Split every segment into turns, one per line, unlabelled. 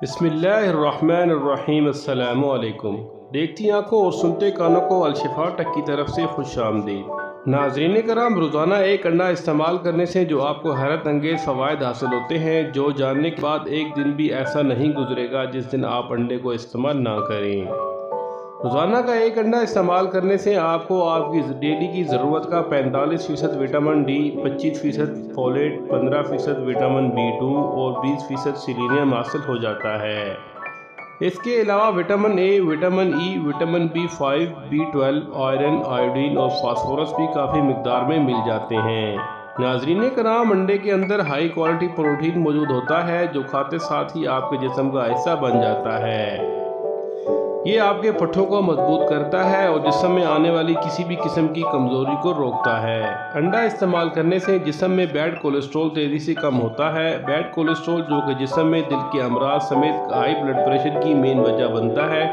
بسم اللہ الرحمن الرحیم۔ السلام علیکم۔ دیکھتی آنکھوں اور سنتے کانوں کو الشفا ٹیک کی طرف سے خوش آمدید۔ ناظرین کرام، روزانہ ایک انڈا استعمال کرنے سے جو آپ کو حیرت انگیز فوائد حاصل ہوتے ہیں، جو جاننے کے بعد ایک دن بھی ایسا نہیں گزرے گا جس دن آپ انڈے کو استعمال نہ کریں۔ روزانہ کا ایک انڈا استعمال کرنے سے آپ کو آپ کی ڈیلی کی ضرورت کا 45% وٹامن ڈی، 25% فولیٹ، 15% وٹامن B2 اور 20% سیلینیم حاصل ہو جاتا ہے۔ اس کے علاوہ vitamin A, vitamin E, vitamin B5، B12، iron, iodine اور فاسفورس بھی کافی مقدار میں مل جاتے ہیں۔ ناظرین کرام، انڈے کے اندر ہائی کوالٹی پروٹین موجود ہوتا ہے جو کھاتے ساتھ ہی آپ کے جسم کا حصہ بن جاتا ہے۔ یہ آپ کے پٹھوں کو مضبوط کرتا ہے اور جسم میں آنے والی کسی بھی قسم کی کمزوری کو روکتا ہے۔ انڈا استعمال کرنے سے جسم میں بیڈ کولیسٹرول تیزی سے کم ہوتا ہے۔ بیڈ کولیسٹرول جو کہ جسم میں دل کے امراض سمیت ہائی بلڈ پریشر کی مین وجہ بنتا ہے،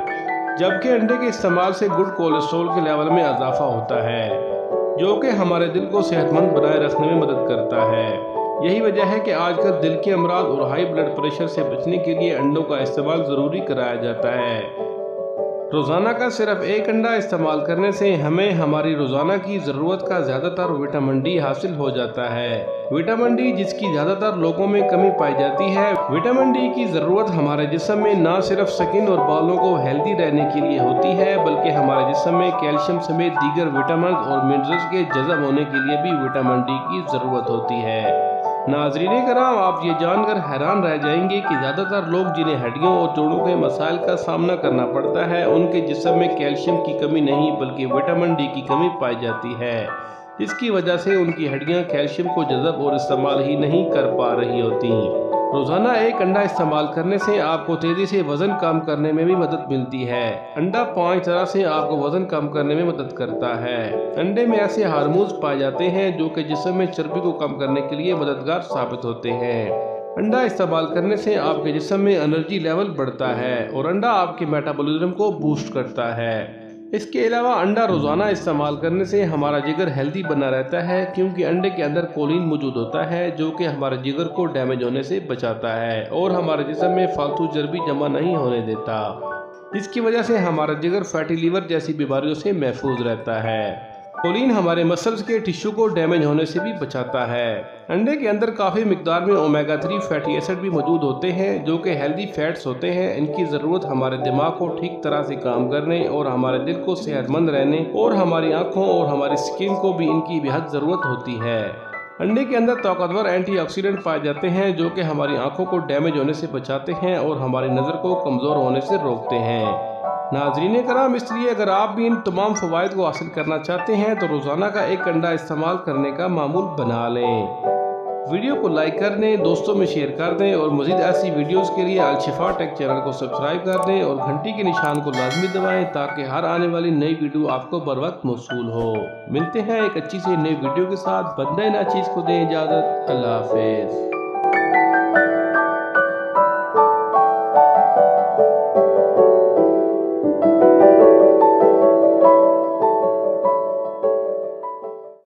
جبکہ انڈے کے استعمال سے گڈ کولیسٹرول کے لیول میں اضافہ ہوتا ہے، جو کہ ہمارے دل کو صحت مند بنائے رکھنے میں مدد کرتا ہے۔ یہی وجہ ہے کہ آج کل دل کے امراض اور ہائی بلڈ پریشر سے بچنے کے لیے انڈوں کا استعمال ضروری کرایا جاتا ہے۔ روزانہ کا صرف ایک انڈا استعمال کرنے سے ہمیں ہماری روزانہ کی ضرورت کا زیادہ تر وٹامن ڈی حاصل ہو جاتا ہے۔ وٹامن ڈی جس کی زیادہ تر لوگوں میں کمی پائی جاتی ہے۔ وٹامن ڈی کی ضرورت ہمارے جسم میں نہ صرف سکن اور بالوں کو ہیلدی رہنے کے لیے ہوتی ہے، بلکہ ہمارے جسم میں کیلشیم سمیت دیگر وٹامنز اور منرلز کے جذب ہونے کے لیے بھی وٹامن ڈی کی ضرورت ہوتی ہے۔ ناظرین کرام، آپ یہ جان کر حیران رہ جائیں گے کہ زیادہ تر لوگ جنہیں ہڈیوں اور جوڑوں کے مسائل کا سامنا کرنا پڑتا ہے، ان کے جسم میں کیلشیم کی کمی نہیں بلکہ وٹامن ڈی کی کمی پائی جاتی ہے، جس کی وجہ سے ان کی ہڈیاں کیلشیم کو جذب اور استعمال ہی نہیں کر پا رہی ہوتی۔ روزانہ ایک انڈا استعمال کرنے سے آپ کو تیزی سے وزن کم کرنے میں بھی مدد ملتی ہے۔ انڈا 5 طرح سے آپ کو وزن کم کرنے میں مدد کرتا ہے۔ انڈے میں ایسے ہارمونز پائے جاتے ہیں جو کہ جسم میں چربی کو کم کرنے کے لیے مددگار ثابت ہوتے ہیں۔ انڈا استعمال کرنے سے آپ کے جسم میں انرجی لیول بڑھتا ہے اور انڈا آپ کے میٹابولزم کو بوسٹ کرتا ہے۔ اس کے علاوہ انڈا روزانہ استعمال کرنے سے ہمارا جگر ہیلدی بنا رہتا ہے، کیونکہ انڈے کے اندر کولین موجود ہوتا ہے جو کہ ہمارے جگر کو ڈیمیج ہونے سے بچاتا ہے اور ہمارے جسم میں فالتو چربی جمع نہیں ہونے دیتا، جس کی وجہ سے ہمارا جگر فیٹی لیور جیسی بیماریوں سے محفوظ رہتا ہے۔ کولین ہمارے مسلز کے ٹشو کو ڈیمیج ہونے سے بھی بچاتا ہے۔ انڈے کے اندر کافی مقدار میں اومیگا 3 فیٹی ایسڈ بھی موجود ہوتے ہیں جو کہ ہیلدی فیٹس ہوتے ہیں۔ ان کی ضرورت ہمارے دماغ کو ٹھیک طرح سے کام کرنے اور ہمارے دل کو صحت مند رہنے اور ہماری آنکھوں اور ہماری سکن کو بھی ان کی بہت ضرورت ہوتی ہے۔ انڈے کے اندر طاقتور اینٹی آکسیڈنٹ پائے جاتے ہیں جو کہ ہماری آنکھوں کو ڈیمیج ہونے سے بچاتے ہیں اور ہماری نظر کو کمزور ہونے سے روکتے ہیں۔ ناظرین کرام، اس لیے اگر آپ بھی ان تمام فوائد کو حاصل کرنا چاہتے ہیں تو روزانہ کا ایک انڈا استعمال کرنے کا معمول بنا لیں۔ ویڈیو کو لائک کر دیں، دوستوں میں شیئر کر دیں اور مزید ایسی ویڈیوز کے لیے الشفا ٹیک چینل کو سبسکرائب کر دیں اور گھنٹی کے نشان کو لازمی دبائیں تاکہ ہر آنے والی نئی ویڈیو آپ کو بر وقت موصول ہو۔ ملتے ہیں ایک اچھی سی نئی ویڈیو کے ساتھ۔ بندہ ناچیز کو دیں اجازت۔ اللہ حافظ۔